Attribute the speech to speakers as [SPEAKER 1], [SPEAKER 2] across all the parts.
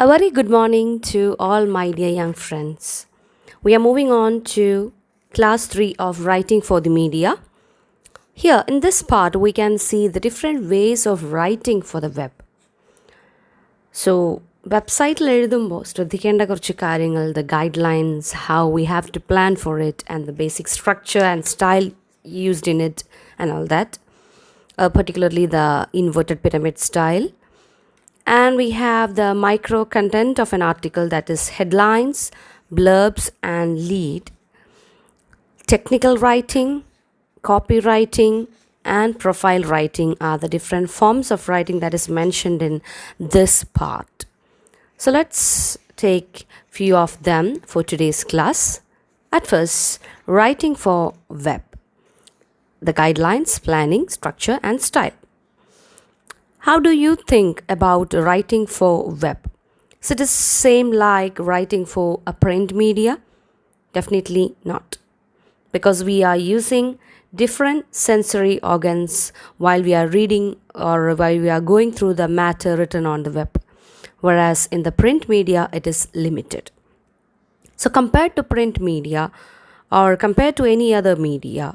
[SPEAKER 1] A very good morning to all my dear young friends. We are moving on to class 3 of writing for the media. Here in this part, we can see the different ways of writing for the web. So, വെബ്സൈറ്റിൽ എഴുതുമ്പോൾ ശ്രദ്ധിക്കേണ്ട കുറച്ച് കാര്യങ്ങൾ the guidelines, how we have to plan for it, and the basic structure and style used in it, and all that. Particularly the inverted pyramid style. And we have the micro content of an article, that is headlines, blurbs, and lead. Technical writing, copywriting, and profile writing are the different forms of writing that is mentioned in this part. So let's take few of them for today's class. At first, writing for web. The guidelines, planning, structure, and style. How do you think about writing for web? Is it the same like writing for a print media? Definitely not. Because we are using different sensory organs while we are reading or while we are going through the matter written on the web. Whereas in the print media, it is limited. So compared to print media or compared to any other media,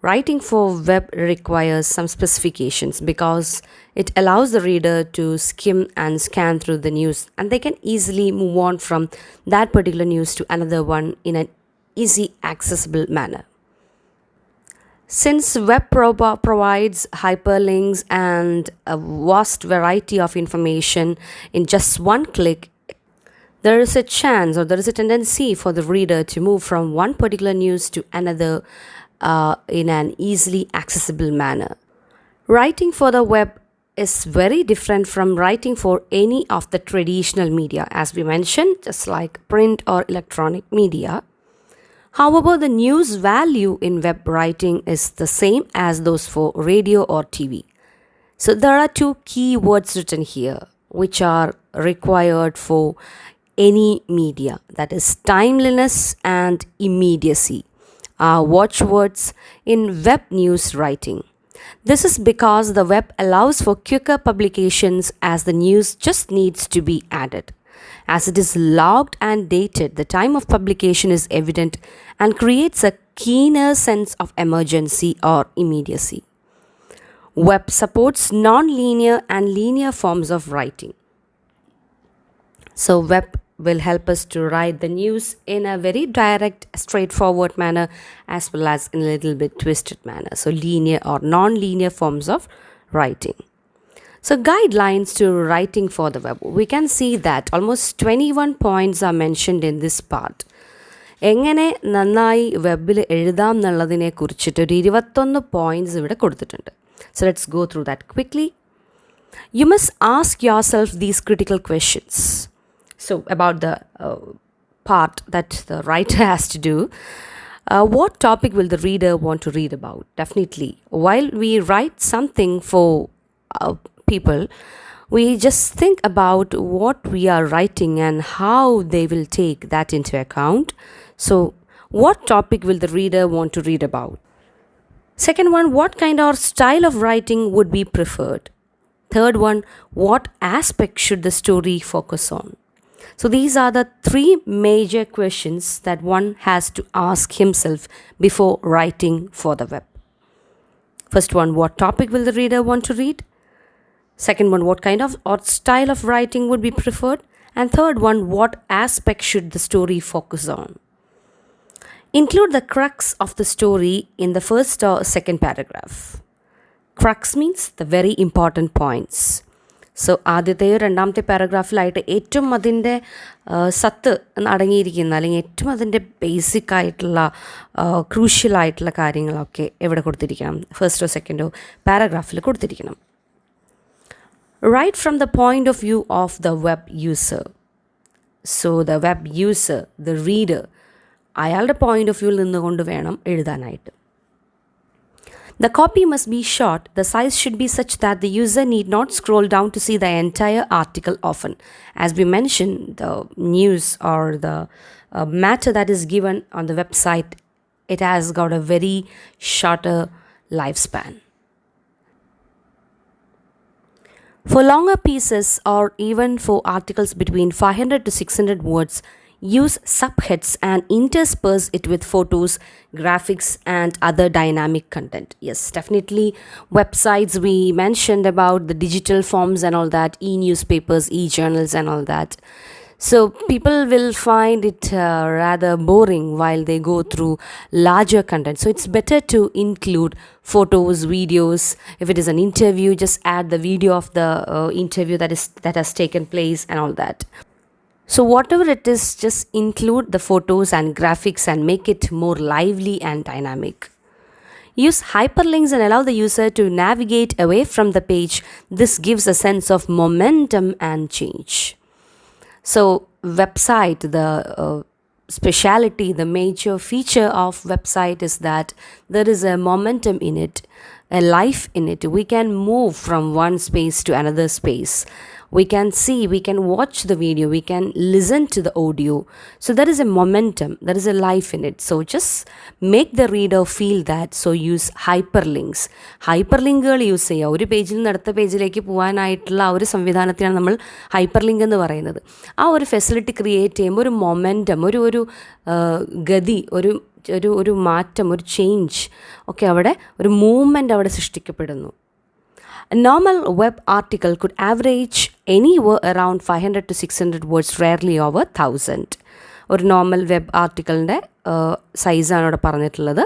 [SPEAKER 1] writing for web requires some specifications because it allows the reader to skim and scan through the news, and they can easily move on from that particular news to another one in an easy accessible manner. Since web provides hyperlinks and a vast variety of information in just one click, there is a chance or there is a tendency for the reader to move from one particular news to another in an easily accessible manner. Writing for the web is very different from writing for any of the traditional media, as we mentioned, just like print or electronic media. However, the news value in web writing is the same as those for radio or TV. So there are two key words written here which are required for any media, that is timeliness and immediacy. Are watchwords in web news writing. This is because the web allows for quicker publications as the news just needs to be added. As it is logged and dated, the time of publication is evident and creates a keener sense of emergency or immediacy. Web supports non-linear and linear forms of writing. So web will help us to write the news in a very direct, straightforward manner as well as in a little bit twisted manner. So linear or non-linear forms of writing. So guidelines to writing for the web. We can see that almost 21 points are mentioned in this part. എങ്ങനെ നന്നായി വെബിൽ എഴുതാം എന്നുള്ളതിനെ കുറിച്ചിട്ട് ഒരു 21 points ഇവിടെ കൊടുത്തിട്ടുണ്ട്. So let's go through that quickly. You must ask yourself these critical questions. So about the part that the writer has to do, what topic will the reader want to read about? Definitely, while we write something for people, we just think about what we are writing and how they will take that into account. So what topic will the reader want to read about? Second one, what kind of style of writing would be preferred? Third one, what aspect should the story focus on? So these are the three major questions that one has to ask himself before writing for the web. First one, what topic will the reader want to read? Second one, what kind of or style of writing would be preferred? And third one, what aspect should the story focus on? Include the crux of the story in the first or second paragraph. Crux means the very important points. So ആദ്യത്തെയോ രണ്ടാമത്തെ പാരഗ്രാഫിലായിട്ട് ഏറ്റവും അതിൻ്റെ സത്ത് അടങ്ങിയിരിക്കുന്ന അല്ലെങ്കിൽ ഏറ്റവും അതിൻ്റെ ബേസിക് ആയിട്ടുള്ള ക്രൂഷ്യലായിട്ടുള്ള കാര്യങ്ങളൊക്കെ എവിടെ കൊടുത്തിരിക്കണം, ഫസ്റ്റോ സെക്കൻഡോ പാരഗ്രാഫിൽ കൊടുത്തിരിക്കണം. Right from the point of view of the web user. So the web user, the reader, അയാളുടെ പോയിൻ്റ് ഓഫ് വ്യൂവിൽ നിന്നുകൊണ്ട് വേണം എഴുതാനായിട്ട്. The copy must be short. The size should be such that the user need not scroll down to see the entire article often. As we mentioned, the news or the matter that is given on the website, it has got a very shorter lifespan. For longer pieces or even for articles between 500 to 600 words, use subheads and intersperse it with photos, graphics, and other dynamic content. Yes, definitely. Websites we mentioned about the digital forms and all that, e newspapers, e journals, and all that. So people will find it rather boring while they go through larger content. So it's better to include photos, videos. If it is an interview, just add the video of the interview that has taken place and all that. So whatever it is, just include the photos and graphics and make it more lively and dynamic. Use hyperlinks and allow the user to navigate away from the page. This gives a sense of momentum and change. So website, the speciality, the major feature of website is that there is a momentum in it, a life in it. We can move from one space to another space. We can see, we can watch the video, we can listen to the audio. So there is a momentum, there is a life in it. So just make the reader feel that. So use hyperlinks. ഹൈപ്പർലിങ്കുകൾ use ചെയ്യുക. ഒരു പേജിൽ നിന്ന് അടുത്ത പേജിലേക്ക് പോകാനായിട്ടുള്ള ആ ഒരു സംവിധാനത്തിനാണ് നമ്മൾ ഹൈപ്പർലിങ്ക് എന്ന് പറയുന്നത്. ആ ഒരു ഫെസിലിറ്റി ക്രിയേറ്റ് ചെയ്യുമ്പോൾ ഒരു മൊമെൻറ്റം, ഒരു ഗതി, ഒരു മാറ്റം, ഒരു ചേഞ്ച് ഒക്കെ അവിടെ, ഒരു മൂവ്മെൻറ്റ് അവിടെ സൃഷ്ടിക്കപ്പെടുന്നു. A normal web article could average anywhere around 500 to 600 words, rarely over 1000. ഒരു നോർമൽ വെബ് ആർട്ടിക്കിളിൻ്റെ സൈസാണ് ഇവിടെ പറഞ്ഞിട്ടുള്ളത്,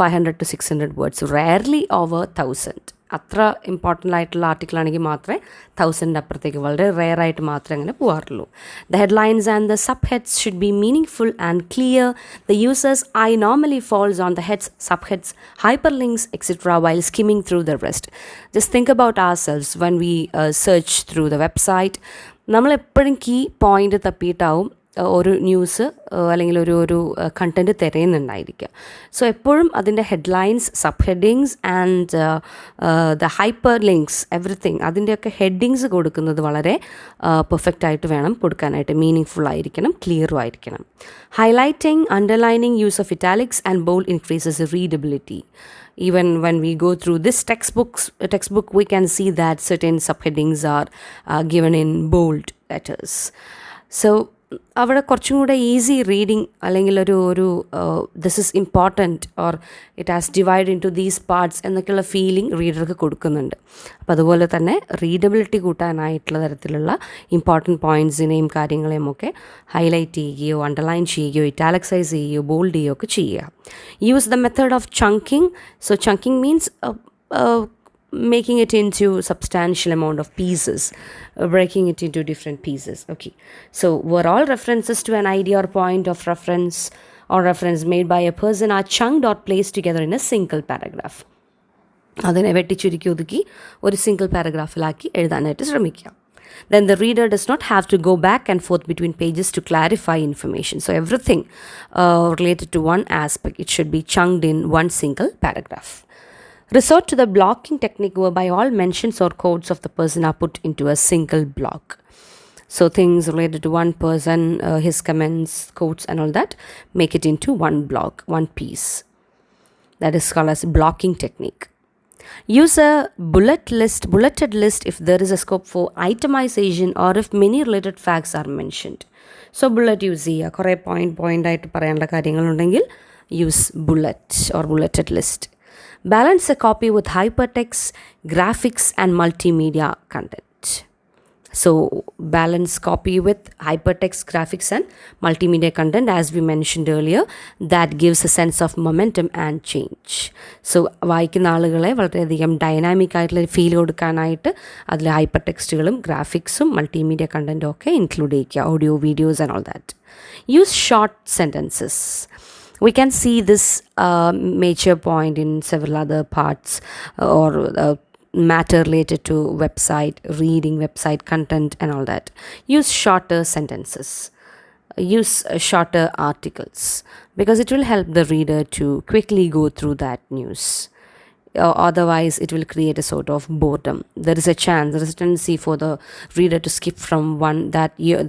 [SPEAKER 1] 500 to 600 വേർഡ്സ്, റെയർലി ഓവർ 1000. അത്ര ഇമ്പോർട്ടൻ്റ് ആയിട്ടുള്ള ആർട്ടിക്കിളാണെങ്കിൽ മാത്രമേ 1000 അപ്പുറത്തേക്ക്, വളരെ റെയർ ആയിട്ട് മാത്രമേ അങ്ങനെ പോകാറുള്ളൂ. The headlines and the sub heads should be meaningful and clear. The users I normally follows on the heads, sub heads, hyperlinks, etc. while skimming through the rest. Just think about ourselves when we search through the website. നമ്മളെപ്പോഴും key point തപ്പിയിട്ടാവും ഒരു news അല്ലെങ്കിൽ ഒരു content തിരയുന്നുണ്ടായിരിക്കുക. So എപ്പോഴും അതിൻ്റെ headlines, sub headings and the hyper links, everything, അതിൻ്റെയൊക്കെ headings കൊടുക്കുന്നത് വളരെ perfect ആയിട്ട് വേണം കൊടുക്കാനായിട്ട്. മീനിങ് ഫുൾ ആയിരിക്കണം, ക്ലിയറും ആയിരിക്കണം. Highlighting, underlining, use of italics and bold increases readability. Even when we go through this textbook, we can see that certain subheadings are given in bold letters. So അവിടെ കുറച്ചും കൂടെ easy reading, അല്ലെങ്കിൽ ഒരു this is important or it has divide into these parts എന്നൊക്കെയുള്ള feeling റീഡർക്ക് കൊടുക്കുന്നുണ്ട്. അപ്പോൾ അതുപോലെ തന്നെ റീഡബിലിറ്റി കൂട്ടാനായിട്ടുള്ള തരത്തിലുള്ള ഇമ്പോർട്ടൻറ്റ് പോയിൻറ്റ്സിനെയും കാര്യങ്ങളെയും ഒക്കെ ഹൈലൈറ്റ് ചെയ്യുകയോ അണ്ടർലൈൻ ചെയ്യുകയോ ഇറ്റാലിക്സൈസ് ചെയ്യുകയോ ബോൾഡ് ചെയ്യുകയോ ഒക്കെ ചെയ്യുക. Use the method of chunking. So chunking means making it into substantial amount of pieces, breaking it into different pieces. Okay, so were all references to an idea or point of reference or reference made by a person are chunked or placed together in a single paragraph. അതിനെ വെട്ടിച്ചുരുക്കി ഒതുക്കി ഒരു single പാരഗ്രാഫിലാക്കി എഴുതാനായിട്ട് ശ്രമിക്കുക. Then the reader does not have to go back and forth between pages to clarify information. So everything related to one aspect, it should be chunked in one single paragraph. Resort to the blocking technique, whereby all mentions or quotes of the person are put into a single block. So things related to one person, his comments, quotes and all that, make it into one block, one piece. That is called as blocking technique. Use a bulleted list if there is a scope for itemization or if many related facts are mentioned. So bullet use ചെയ്യുക. കുറേ point ആയിട്ട് പറയാനുള്ള കാര്യങ്ങളുണ്ടെങ്കിൽ use bullet or bulleted list. Balance a copy with hypertext, graphics and multimedia content. So balance copy with hypertext, graphics and multimedia content, as we mentioned earlier, that gives a sense of momentum and change. So വായിക്കുന്ന ആളുകളെ വളരെയധികം dynamic ആയിട്ടുള്ള feel കൊടുക്കാനായിട്ട് അതിൽ hyper ടെക്സ്റ്റുകളും ഗ്രാഫിക്സും multimedia കണ്ടൻറ്റും ഒക്കെ include ചെയ്യുക, audio, videos and all that. Use short sentences. We can see this major point in several other parts or matter related to website, reading website content and all that. Use shorter sentences. Use shorter articles because it will help the reader to quickly go through that news. Otherwise, it will create a sort of boredom. There is a tendency for the reader to skip from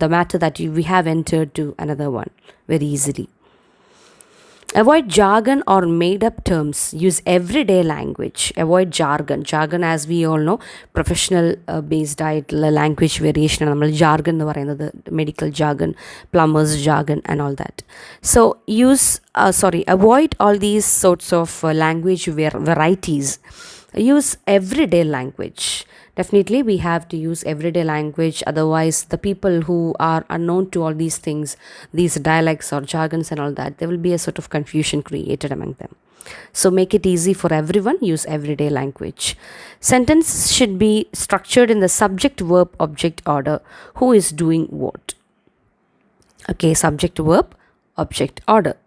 [SPEAKER 1] the matter that we have entered to another one very easily. Avoid jargon or made up terms. Use everyday language. Avoid jargon. Jargon, as we all know, professional based ആയിട്ടുള്ള language variation നമ്മൾ jargon എന്ന് പറയുന്നത്, medical jargon, plumbers jargon and all that. So avoid all these sorts of language varieties. Use everyday language. Definitely we have to use everyday language, otherwise the people who are unknown to all these things, these dialects or jargons and all that, there will be a sort of confusion created among them. So make it easy for everyone. Use everyday language. Sentence should be structured in the subject verb object order. Who is doing what? Okay, subject verb object order.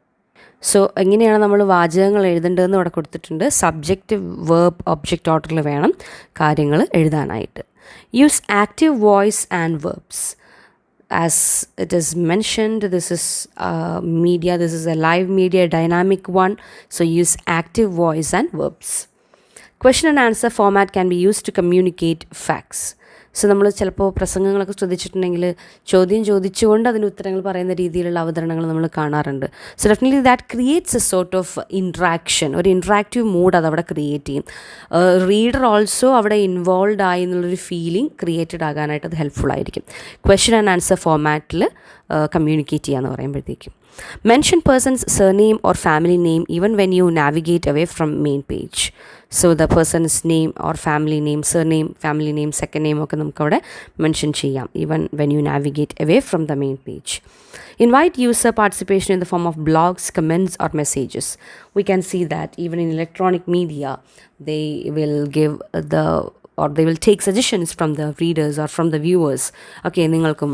[SPEAKER 1] So എങ്ങനെയാണ് നമ്മൾ വാചകങ്ങൾ എഴുതേണ്ടതെന്ന് ഇവിടെ കൊടുത്തിട്ടുണ്ട്. Subject verb object ഓർഡറിൽ വേണം കാര്യങ്ങൾ എഴുതാനായിട്ട്. Use active voice and verbs. As it is mentioned, this is media, this is a live media, dynamic one. So use active voice and verbs. Question and answer format can be use to communicate facts. So നമ്മൾ ചിലപ്പോൾ പ്രസംഗങ്ങളൊക്കെ ശ്രദ്ധിച്ചിട്ടുണ്ടെങ്കിൽ ചോദ്യം ചോദിച്ചുകൊണ്ട് അതിന് ഉത്തരങ്ങൾ പറയുന്ന രീതിയിലുള്ള അവതരണങ്ങൾ നമ്മൾ കാണാറുണ്ട്. So definitely that creates A sort of interaction, ഒരു ഇൻട്രാക്റ്റീവ് മൂഡ് അതവിടെ ക്രിയേറ്റ് ചെയ്യും. റീഡർ ഓൾസോ അവിടെ ഇൻവോൾവ് ആയി എന്നുള്ളൊരു ഫീലിംഗ് ക്രിയേറ്റഡ് ആകാനായിട്ട് അത് ഹെൽപ്ഫുൾ ആയിരിക്കും. ക്വസ്റ്റൻ ആൻഡ് ആൻസർ ഫോമാറ്റിൽ കമ്മ്യൂണിക്കേറ്റ് ചെയ്യുക എന്ന് പറയുമ്പോഴത്തേക്കും. Mention person's surname or family name even when you navigate away from main page. So the person's name or family name, surname, family name, second name ഒക്കെ നമുക്ക് അവിടെ mention ചെയ്യാം even when you navigate away from the main page. Invite user participation in the form of blogs, comments or messages. We can see that even in electronic media they will give or they will take suggestions from the readers or from the viewers. Okay, നിങ്ങൾക്കും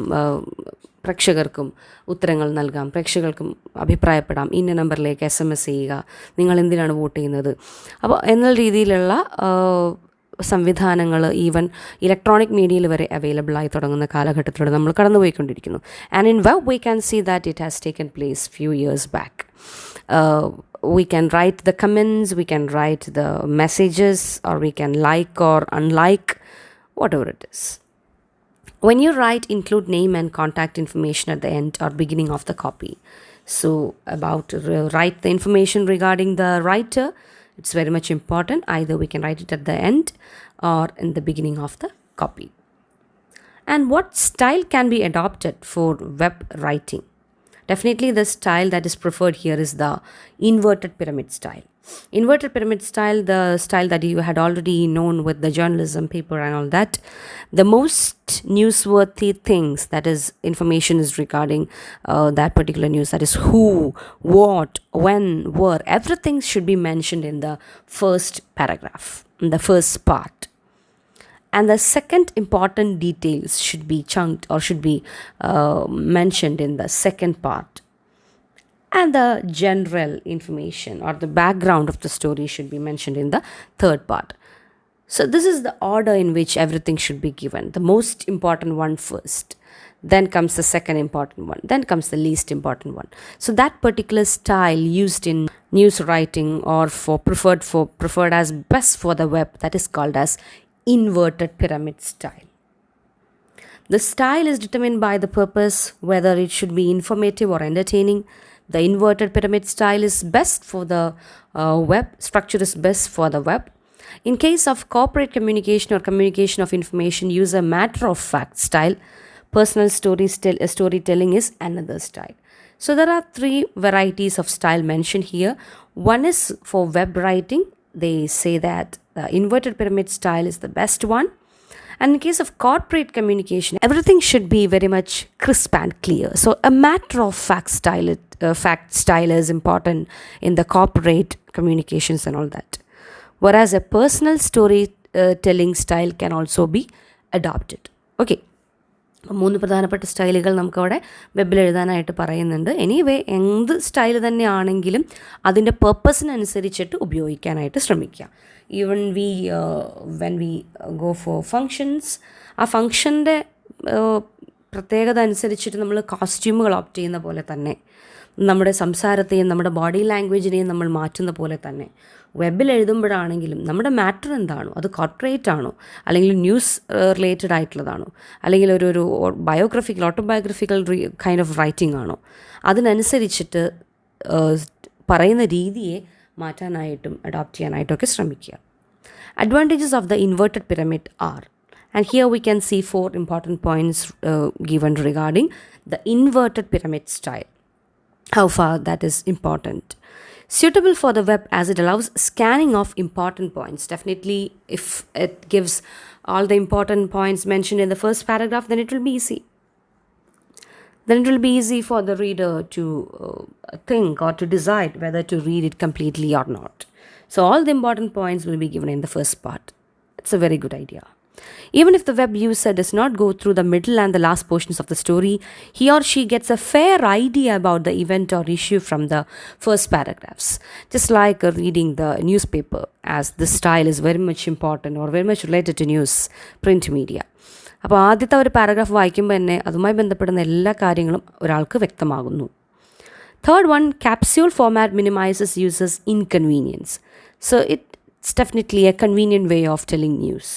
[SPEAKER 1] പ്രേക്ഷകർക്കും ഉത്തരങ്ങൾ നൽകാം, പ്രേക്ഷകർക്കും അഭിപ്രായപ്പെടാം, ഇന്ന നമ്പറിലേക്ക് SMS ചെയ്യുക, നിങ്ങൾ എന്തിനാണ് വോട്ട് ചെയ്യുന്നത്, അപ്പോൾ എന്നുള്ള രീതിയിലുള്ള സംവിധാനങ്ങൾ ഈവൻ ഇലക്ട്രോണിക് മീഡിയയിൽ വരെ അവൈലബിൾ ആയി തുടങ്ങുന്ന കാലഘട്ടത്തിലൂടെ നമ്മൾ കടന്നുപോയിക്കൊണ്ടിരിക്കുന്നു. And in web we can see that it has taken place few years back. We can write the comments, we can write the messages, or we can like or unlike, whatever it is. When you write, include name and contact information at the end or beginning of the copy. So write the information regarding the writer. It's very much important. Either we can write it at the end or in the beginning of the copy. And what style can be adopted for web writing? Definitely the style that is preferred here is the inverted pyramid style. Inverted pyramid style, the style that you had already known with the journalism paper and all that. The most newsworthy things, that is information is regarding that particular news, that is who, what, when, where, everything should be mentioned in the first paragraph, in the first part. And the second important details should be chunked or should be mentioned in the second part. And the general information or the background of the story should be mentioned in the third part. So this is the order in which everything should be given. The most important one first, then comes the second important one, then comes the least important one. So that particular style used in news writing or preferred as best for the web, that is called as inverted pyramid style. The style is determined by the purpose, whether it should be informative or entertaining. The inverted pyramid style is best for the web. Structure is best for the web. In case of corporate communication or communication of information, use a matter of fact style. Personal storytelling is another style. So there are 3 varieties of style mentioned here. One is for web writing. They say that the inverted pyramid style is the best one. And in case of corporate communication, everything should be very much crisp and clear. So a matter of fact style is important in the corporate communications and all that. Whereas a personal storytelling style can also be adopted. Okay. 3 പ്രധാനപ്പെട്ട സ്റ്റൈലുകൾ നമുക്കവിടെ വെബിൽ എഴുതാനായിട്ട് പറയുന്നുണ്ട്. Anyway എന്ത് style തന്നെയാണെങ്കിലും അതിൻ്റെ പർപ്പസിനനുസരിച്ചിട്ട് ഉപയോഗിക്കാനായിട്ട് ശ്രമിക്കുക. Even when we go for functions, ആ ഫങ്ഷൻ്റെ പ്രത്യേകത അനുസരിച്ചിട്ട് നമ്മൾ കോസ്റ്റ്യൂമുകൾ ഓപ്റ്റ് ചെയ്യുന്ന പോലെ തന്നെ നമ്മുടെ സംസാരത്തെയും നമ്മുടെ ബോഡി ലാംഗ്വേജിനെയും നമ്മൾ മാറ്റുന്ന പോലെ തന്നെ വെബിൽ എഴുതുമ്പോഴാണെങ്കിലും നമ്മുടെ മാറ്റർ എന്താണോ, അത് കോർപ്പറേറ്റ് ആണോ, അല്ലെങ്കിൽ ന്യൂസ് റിലേറ്റഡ് ആയിട്ടുള്ളതാണോ, അല്ലെങ്കിൽ ഒരു ഓട്ടോബയോഗ്രഫിക്കൽ കൈൻഡ് ഓഫ് റൈറ്റിംഗ് ആണോ, അതിനനുസരിച്ചിട്ട് പറയുന്ന രീതിയെ മാറ്റാനായിട്ടും അഡോപ്റ്റ് ചെയ്യാനായിട്ടും ഒക്കെ ശ്രമിക്കുക. Advantages of the inverted pyramid are, and here we can see 4 important points given regarding the inverted pyramid style. How far that is important. Suitable for the web as it allows scanning of important points. Definitely, if it gives all the important points mentioned in the first paragraph, then it will be easy. Then it will be easy for the reader to think or to decide whether to read it completely or not. So all the important points will be given in the first part. It's a very good idea. Even if the web user does not go through the middle and the last portions of the story, he or she gets a fair idea about the event or issue from the first paragraphs. Just like reading the newspaper, as this style is very much important or very much related to news, print media. അപ്പോൾ ആദ്യത്തെ ഒരു paragraph വായിക്കുമ്പോൾ തന്നെ അതുമായി ബന്ധപ്പെടുന്ന എല്ലാ കാര്യങ്ങളും ഒരാൾക്ക് വ്യക്തമാകുന്നു. Third one, capsule format minimizes users' inconvenience. So it's definitely a convenient way of telling news.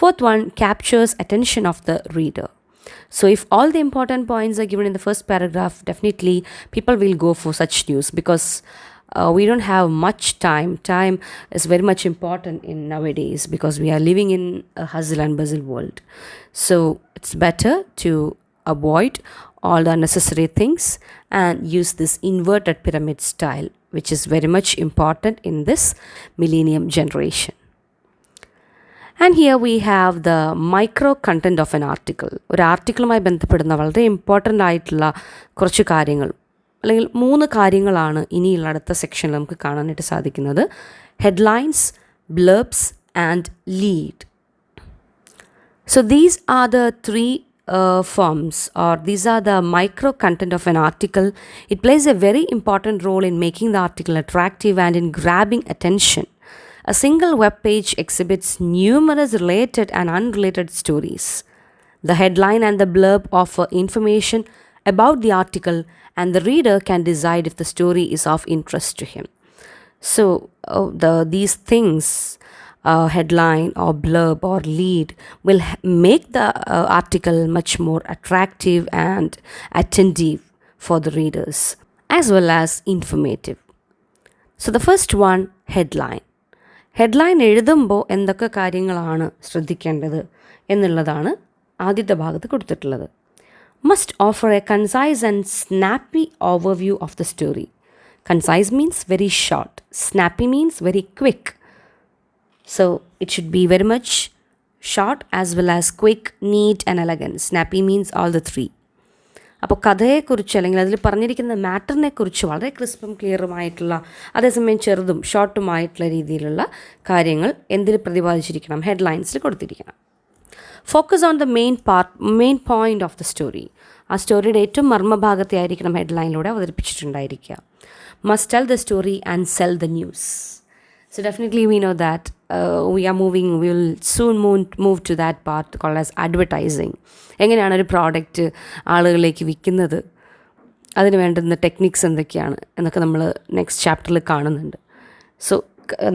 [SPEAKER 1] Fourth one, captures attention of the reader. So if all the important points are given in the first paragraph, definitely people will go for such news because we don't have much time. Time is very much important in nowadays because we are living in a hustle and bustle world. So it's better to avoid all the unnecessary things and use this inverted pyramid style, which is very much important in this millennium generation. And here we have the micro content of an article. ഒരു ആർട്ടിക്കിളുമായി ബന്ധപ്പെടുന്ന വളരെ important ആയിട്ടുള്ള കുറച്ച് കാര്യങ്ങൾ അല്ലെങ്കിൽ 3 കാര്യങ്ങളാണ് ഇനിയുള്ള അടുത്ത സെക്ഷനിൽ നമുക്ക് കാണാനായിട്ട് സാധിക്കുന്നത്. Headlines, blurbs and lead. So these are the 3 forms, or these are the micro content of an article. It plays a very important role in making the article attractive and in grabbing attention. A single web page exhibits numerous related and unrelated stories. The headline and the blurb offer information about the article, and the reader can decide if the story is of interest to him. So these things, headline or blurb or lead, will make the article much more attractive and attentive for the readers, as well as informative. So the first one, headline. Headline എഴുതുമ്പോൾ എന്തൊക്കെ കാര്യങ്ങളാണ് ശ്രദ്ധിക്കേണ്ടത് എന്നുള്ളതാണ് ആദ്യത്തെ ഭാഗത്ത് കൊടുത്തിട്ടുള്ളത്. Must offer A concise and snappy overview of the story. Concise means very short, snappy means very quick. So it should be very much short as well as quick, neat and elegant. Snappy means all the 3. അപ്പോൾ കഥയെക്കുറിച്ച് അല്ലെങ്കിൽ അതിൽ പറഞ്ഞിരിക്കുന്ന മാറ്ററിനെക്കുറിച്ച് വളരെ ക്രിസ്പും ക്ലിയറുമായിട്ടുള്ള, അതേസമയം ചെറുതും ഷോർട്ടുമായിട്ടുള്ള രീതിയിലുള്ള കാര്യങ്ങൾ എന്തിൽ പ്രതിപാദിച്ചിരിക്കണം? ഹെഡ്ലൈൻസിൽ കൊടുത്തിരിക്കണം. Focus on the main point of the story. ആ സ്റ്റോറിയുടെ ഏറ്റവും മർമ്മഭാഗത്തെ ആയിരിക്കണം ഹെഡ്ലൈനിലൂടെ അവതരിപ്പിച്ചിട്ടുണ്ടായിരിക്കുക. Must tell the story and sell the news. So definitely we know that we will soon move to that part called as advertising. എങ്ങനെയാണ് ഒരു product ആളുകളിലേക്ക് വിൽക്കുന്നത്, അതിന് വേണ്ടുന്ന ടെക്നിക്സ് എന്തൊക്കെയാണ് എന്നൊക്കെ നമ്മൾ നെക്സ്റ്റ് ചാപ്റ്ററിൽ കാണുന്നുണ്ട്. സോ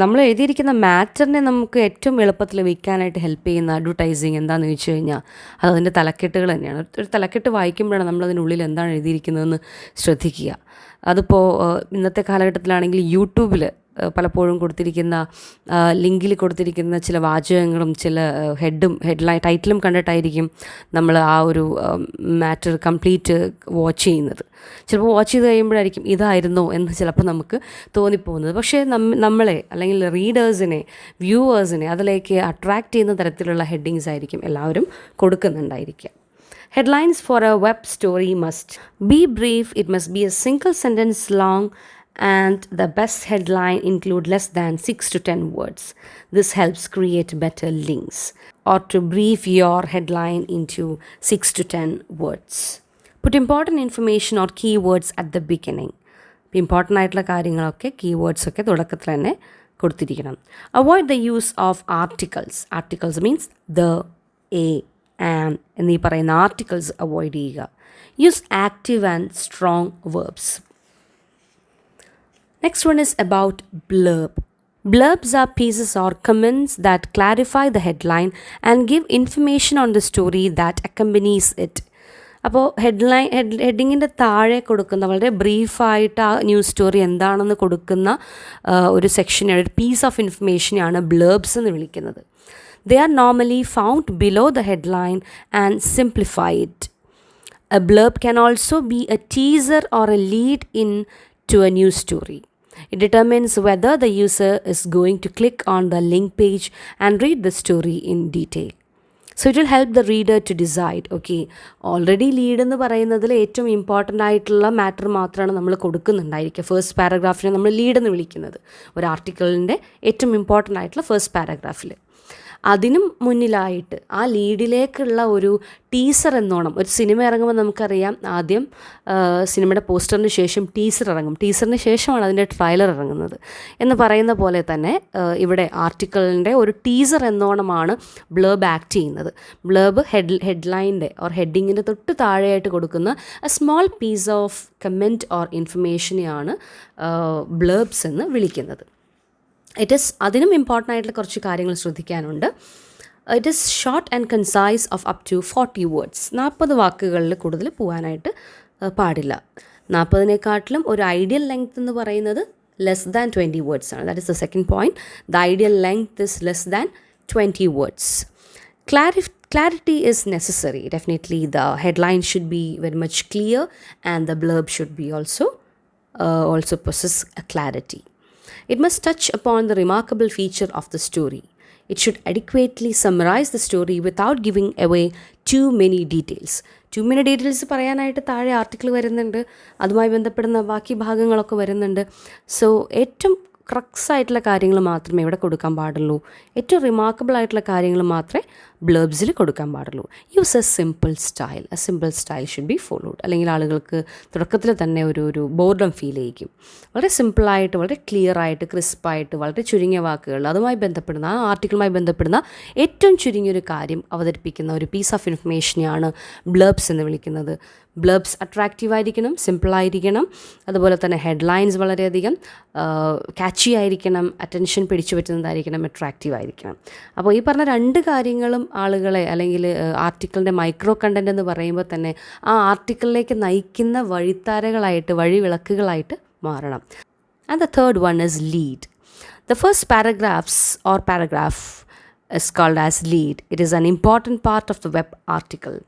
[SPEAKER 1] നമ്മൾ എഴുതിയിരിക്കുന്ന മാറ്ററിനെ നമുക്ക് ഏറ്റവും എളുപ്പത്തിൽ വിൽക്കാനായിട്ട് ഹെൽപ്പ് ചെയ്യുന്ന അഡ്വർടൈസിങ് എന്താണെന്ന് ചോദിച്ചു കഴിഞ്ഞാൽ അത് അതിൻ്റെ തലക്കെട്ടുകൾ തന്നെയാണ്. ഒരു തലക്കെട്ട് വായിക്കുമ്പോഴാണ് നമ്മളതിനുള്ളിൽ എന്താണ് എഴുതിയിരിക്കുന്നതെന്ന് ശ്രദ്ധിക്കുക. അതിപ്പോൾ ഇന്നത്തെ കാലഘട്ടത്തിലാണെങ്കിൽ യൂട്യൂബിൽ പലപ്പോഴും കൊടുത്തിരിക്കുന്ന ലിങ്കിൽ കൊടുത്തിരിക്കുന്ന ചില വാചകങ്ങളും ചില ഹെഡ്ലൈൻ ടൈറ്റിലും കണ്ടിട്ടായിരിക്കും നമ്മൾ ആ ഒരു മാറ്റർ കംപ്ലീറ്റ് വാച്ച് ചെയ്യുന്നത്. ചിലപ്പോൾ വാച്ച് ചെയ്ത് കഴിയുമ്പോഴായിരിക്കും ഇതായിരുന്നോ എന്ന് ചിലപ്പോൾ നമുക്ക് തോന്നിപ്പോകുന്നത്. പക്ഷേ നമ്മളെ അല്ലെങ്കിൽ റീഡേഴ്സിനെ, വ്യൂവേഴ്സിനെ അതിലേക്ക് അട്രാക്റ്റ് ചെയ്യുന്ന തരത്തിലുള്ള ഹെഡിങ്സ് ആയിരിക്കും എല്ലാവരും കൊടുക്കുന്നുണ്ടായിരിക്കുക. Headlines for a web story must be brief. It must be a single sentence long, and the best headline include less than 6 to 10 words. This helps create better links. Or to brief your headline into 6 to 10 words. Put important information or keywords at the beginning. Important ആയിട്ടുള്ള കാര്യങ്ങളൊക്കെ keywords ഒക്കെ തുടക്കത്തിൽ തന്നെ കൊടുത്തിരിക്കണം. Avoid the use of articles. Articles means the, a, and എന്നീ പറയുന്ന articles avoid ചെയ്യുക. Use active and strong verbs. Next one is about blurb. Blurbs are pieces or comments that clarify the headline and give information on the story that accompanies it. അപ്പോൾ ഹെഡിങ്ങിൻ്റെ താഴെ കൊടുക്കുന്ന വളരെ ബ്രീഫായിട്ട് ആ news story എന്താണെന്ന് കൊടുക്കുന്ന ഒരു സെക്ഷനാണ്, ഒരു പീസ് ഓഫ് ഇൻഫർമേഷനെയാണ് ബ്ലേർബ്സ് എന്ന് വിളിക്കുന്നത്. They are normally found below the headline and simplified. A blurb can also be a teaser or a lead in to a news story. It determines whether the user is going to click on the link page and read the story in detail. So it will help the reader to decide, okay, already lead എന്ന് പറയുന്നതിൽ ഏറ്റവും important ആയിട്ടുള്ള matter മാത്രമാണ് നമ്മൾ കൊടുക്കുന്നുണ്ടായിരിക്കുക. First പാരഗ്രാഫിനെ നമ്മൾ lead എന്ന് വിളിക്കുന്നത്, ഒരു ആർട്ടിക്കിളിൻ്റെ ഏറ്റവും ഇമ്പോർട്ടൻ്റ് ആയിട്ടുള്ള ഫസ്റ്റ് പാരഗ്രാഫിൽ. അതിനും മുന്നിലായിട്ട് ആ ലീഡിലേക്കുള്ള ഒരു ടീസർ എന്നോണം, ഒരു സിനിമ ഇറങ്ങുമ്പോൾ നമുക്കറിയാം ആദ്യം സിനിമയുടെ പോസ്റ്ററിന് ശേഷം ടീസർ ഇറങ്ങും, ടീസറിന് ശേഷമാണ് അതിൻ്റെ ട്രailer ഇറങ്ങുന്നത് എന്ന് പറയുന്ന പോലെ തന്നെ ഇവിടെ ആർട്ടിക്കിളിൻ്റെ ഒരു ടീസർ എന്നോണമാണ് ബ്ലേർബ് ആക്ട് ചെയ്യുന്നത്. ബ്ലേർബ് ഹെഡ്ലൈൻ്റെ ഓർ ഹെഡിങ്ങിൻ്റെ തൊട്ട് താഴെയായിട്ട് കൊടുക്കുന്ന a small piece of comment or ഇൻഫർമേഷനെയാണ് ബ്ലേർബ്സ് എന്ന് വിളിക്കുന്നത്. അതിനും ഇമ്പോർട്ടൻ്റ് ആയിട്ടുള്ള കുറച്ച് കാര്യങ്ങൾ ശ്രദ്ധിക്കാനുണ്ട്. It is short and concise of up to 40 words. 40 വാക്കുകളിൽ കൂടുതൽ പോകാനായിട്ട് പാടില്ല. 40-നെക്കാട്ടിലും ഒരു ഐഡിയൽ ലെങ്ത് എന്ന് പറയുന്നത് ലെസ് ദാൻ 20 വേർഡ്സ് ആണ്. That is the second point. The ideal length is less than 20 words. Clarity is necessary. Definitely the headline should be very much clear and the blurb should be also possess a clarity. It must touch upon the remarkable feature of the story. It should adequately summarize the story without giving away too many details. പറയാനായിട്ട് താഴെ article വരുന്നുണ്ട്, അതുമായി ബന്ധപ്പെടുന്ന ബാക്കി ഭാഗങ്ങളൊക്കെ വരുന്നുണ്ട്. So ഏറ്റവും crux ആയിട്ടുള്ള കാര്യങ്ങൾ മാത്രമേ ഇവിടെ കൊടുക്കാൻ പാടുള്ളൂ. ഏറ്റവും റിമാർക്കബിൾ ആയിട്ടുള്ള കാര്യങ്ങൾ മാത്രമേ ബ്ലേർബ്സിൽ കൊടുക്കാൻ പാടുള്ളൂ. Use A simple style should be followed. അല്ലെങ്കിൽ ആളുകൾക്ക് തുടക്കത്തിൽ തന്നെ ഒരു ബോർഡം ഫീൽ ചെയ്യിക്കും. വളരെ സിമ്പിളായിട്ട്, വളരെ ക്ലിയർ ആയിട്ട്, ക്രിസ്പായിട്ട്, വളരെ ചുരുങ്ങിയ വാക്കുകൾ, അതുമായി ബന്ധപ്പെടുന്ന ആ ആർട്ടിക്കിളുമായി ബന്ധപ്പെടുന്ന ഏറ്റവും ചുരുങ്ങിയൊരു കാര്യം അവതരിപ്പിക്കുന്ന ഒരു പീസ് ഓഫ് ഇൻഫർമേഷനെയാണ് ബ്ലേർബ്സ് എന്ന് വിളിക്കുന്നത്. ബ്ലേർബ്സ് അട്രാക്റ്റീവ് ആയിരിക്കണം, സിമ്പിളായിരിക്കണം, അതുപോലെ തന്നെ ഹെഡ്ലൈൻസ് വളരെയധികം ക്യാച്ചി ആയിരിക്കണം, അറ്റൻഷൻ പിടിച്ചു പറ്റുന്നതായിരിക്കണം, അട്രാക്റ്റീവ് ആയിരിക്കണം. അപ്പോൾ ഈ പറഞ്ഞ രണ്ട് കാര്യങ്ങളും ആളുകളെ, അല്ലെങ്കിൽ ആർട്ടിക്കിളിൻ്റെ മൈക്രോ കണ്ടൻറ് എന്ന് പറയുമ്പോൾ തന്നെ ആ ആർട്ടിക്കിളിലേക്ക് നയിക്കുന്ന വഴിവിളക്കുകളായിട്ട് മാറണം. And the third one is lead. The first paragraph is called as lead. It is an important part of the web article.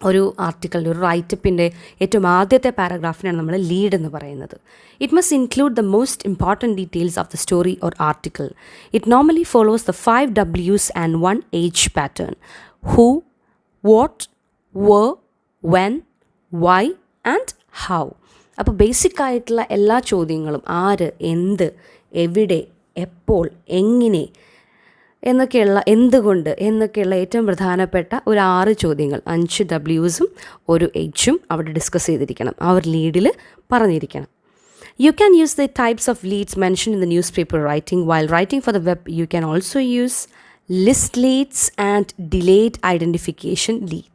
[SPEAKER 1] ഒരു ആർട്ടിക്കിളിൻ്റെ, ഒരു റൈറ്റപ്പിൻ്റെ ഏറ്റവും ആദ്യത്തെ പാരഗ്രാഫിനാണ് നമ്മൾ ലീഡ് എന്ന് പറയുന്നത്. It must include the most important details of the story or article. It normally follows the 5 W's and 1 H pattern: who, what, where, when, why and how. അപ്പോൾ basic ആയിട്ടുള്ള എല്ലാ ചോദ്യങ്ങളും, ആര്, എന്ത്, എവിടെ, എപ്പോൾ, എങ്ങനെ എന്തുകൊണ്ട് എന്നൊക്കെയുള്ള ഏറ്റവും പ്രധാനപ്പെട്ട ഒരു 6 ചോദ്യങ്ങൾ, 5 W'സും 1 H'ും അവിടെ ഡിസ്കസ് ചെയ്തിരിക്കണം, ആ ഒരു ലീഡിൽ പറഞ്ഞിരിക്കണം. You can use the types of leads mentioned in the newspaper writing. While writing for the web, you can also use list leads and delayed identification lead.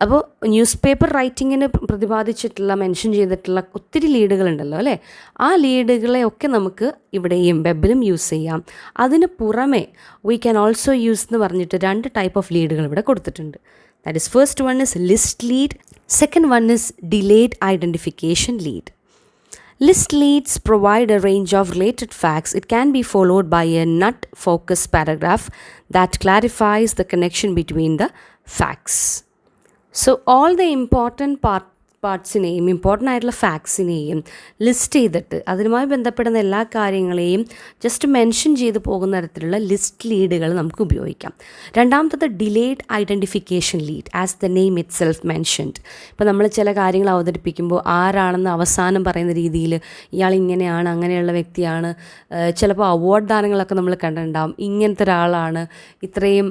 [SPEAKER 1] അപ്പോൾ ന്യൂസ് പേപ്പർ റൈറ്റിങ്ങിന് പ്രതിപാദിച്ചിട്ടുള്ള, മെൻഷൻ ചെയ്തിട്ടുള്ള ഒത്തിരി ലീഡുകളുണ്ടല്ലോ അല്ലേ, ആ ലീഡുകളെ ഒക്കെ നമുക്ക് ഇവിടെയും വെബിലും യൂസ് ചെയ്യാം. അതിന് പുറമെ വി ക്യാൻ ഓൾസോ യൂസ് എന്ന് പറഞ്ഞിട്ട് 2 ടൈപ്പ് ഓഫ് ലീഡുകൾ ഇവിടെ കൊടുത്തിട്ടുണ്ട്. That is first one is list lead, second one is delayed identification lead. List leads provide a range of related facts. It can be followed by a nut-focused paragraph that clarifies the connection between the facts. So all the important പാർട്സിനെയും important ആയിട്ടുള്ള ഫാക്ട്സിനെയും list ചെയ്തിട്ട് അതുമായി ബന്ധപ്പെടുന്ന എല്ലാ കാര്യങ്ങളെയും just mention ചെയ്ത് പോകുന്ന തരത്തിലുള്ള ലിസ്റ്റ് ലീഡുകൾ നമുക്ക് ഉപയോഗിക്കാം. രണ്ടാമത്തത് delayed identification lead, as the name it self mentioned. ഇപ്പോൾ നമ്മൾ ചില കാര്യങ്ങൾ അവതരിപ്പിക്കുമ്പോൾ ആരാണെന്ന് അവസാനം പറയുന്ന രീതിയിൽ, ഇയാൾ ഇങ്ങനെയാണ്, അങ്ങനെയുള്ള വ്യക്തിയാണ്, ചിലപ്പോൾ അവാർഡ് ദാനങ്ങളൊക്കെ നമ്മൾ കണ്ടിട്ടുണ്ടാവും, ഇങ്ങനത്തെ ഒരാളാണ്, ഇത്രയും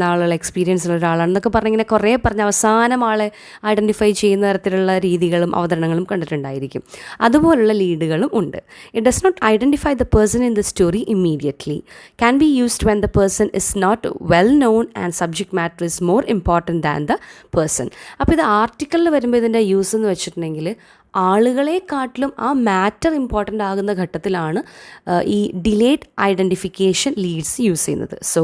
[SPEAKER 1] നാളുള്ള എക്സ്പീരിയൻസ് ഉള്ള ഒരാളാണ് എന്നൊക്കെ പറഞ്ഞിങ്ങനെ കുറേ പറഞ്ഞ് അവസാനം ആളെ ഐഡൻറ്റിഫൈ ചെയ്യുന്ന തരത്തിലുള്ള രീതികളും അവതരണങ്ങളും കണ്ടിട്ടുണ്ടായിരിക്കും. അതുപോലുള്ള ലീഡുകളും ഉണ്ട്. It does not identify the person in the story immediately. Can be used when the person is not well known and subject matter is more important than the person. അപ്പോൾ ഇത് ആർട്ടിക്കിളിൽ വരുമ്പോൾ ഇതിൻ്റെ യൂസ് എന്ന് വെച്ചിട്ടുണ്ടെങ്കിൽ ആളുകളെക്കാട്ടിലും ആ മാറ്റർ ഇമ്പോർട്ടൻ്റ് ആകുന്ന ഘട്ടത്തിലാണ് ഈ ഡിലേഡ് ഐഡൻറ്റിഫിക്കേഷൻ ലീഡ്സ് യൂസ് ചെയ്യുന്നത്. So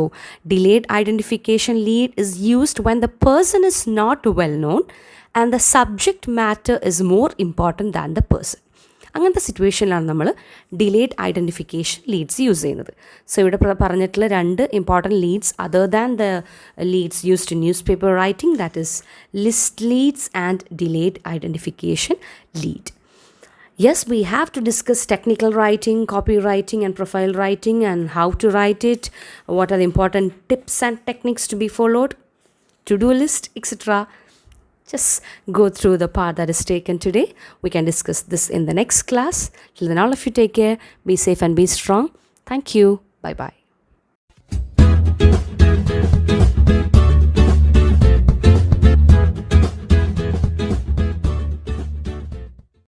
[SPEAKER 1] delayed identification lead is used when the person is not well known and the subject matter is more important than the person. അങ്ങനത്തെ സിറ്റുവേഷനിലാണ് നമ്മൾ ഡിലേഡ് ഐഡൻറ്റിഫിക്കേഷൻ ലീഡ്സ് യൂസ് ചെയ്യുന്നത്. So ഇവിടെ പറഞ്ഞിട്ടുള്ള രണ്ട് important leads other than the leads used in newspaper writing, that is list leads and delayed identification lead. Yes, we have to discuss technical writing, copywriting and profile writing and how to write it, what are the important tips and techniques to be followed, to-do list, etc. Just go through the part that is taken today. We can discuss this in the next class. Till then, all of you take care, be safe and be strong. Thank you. Bye-bye.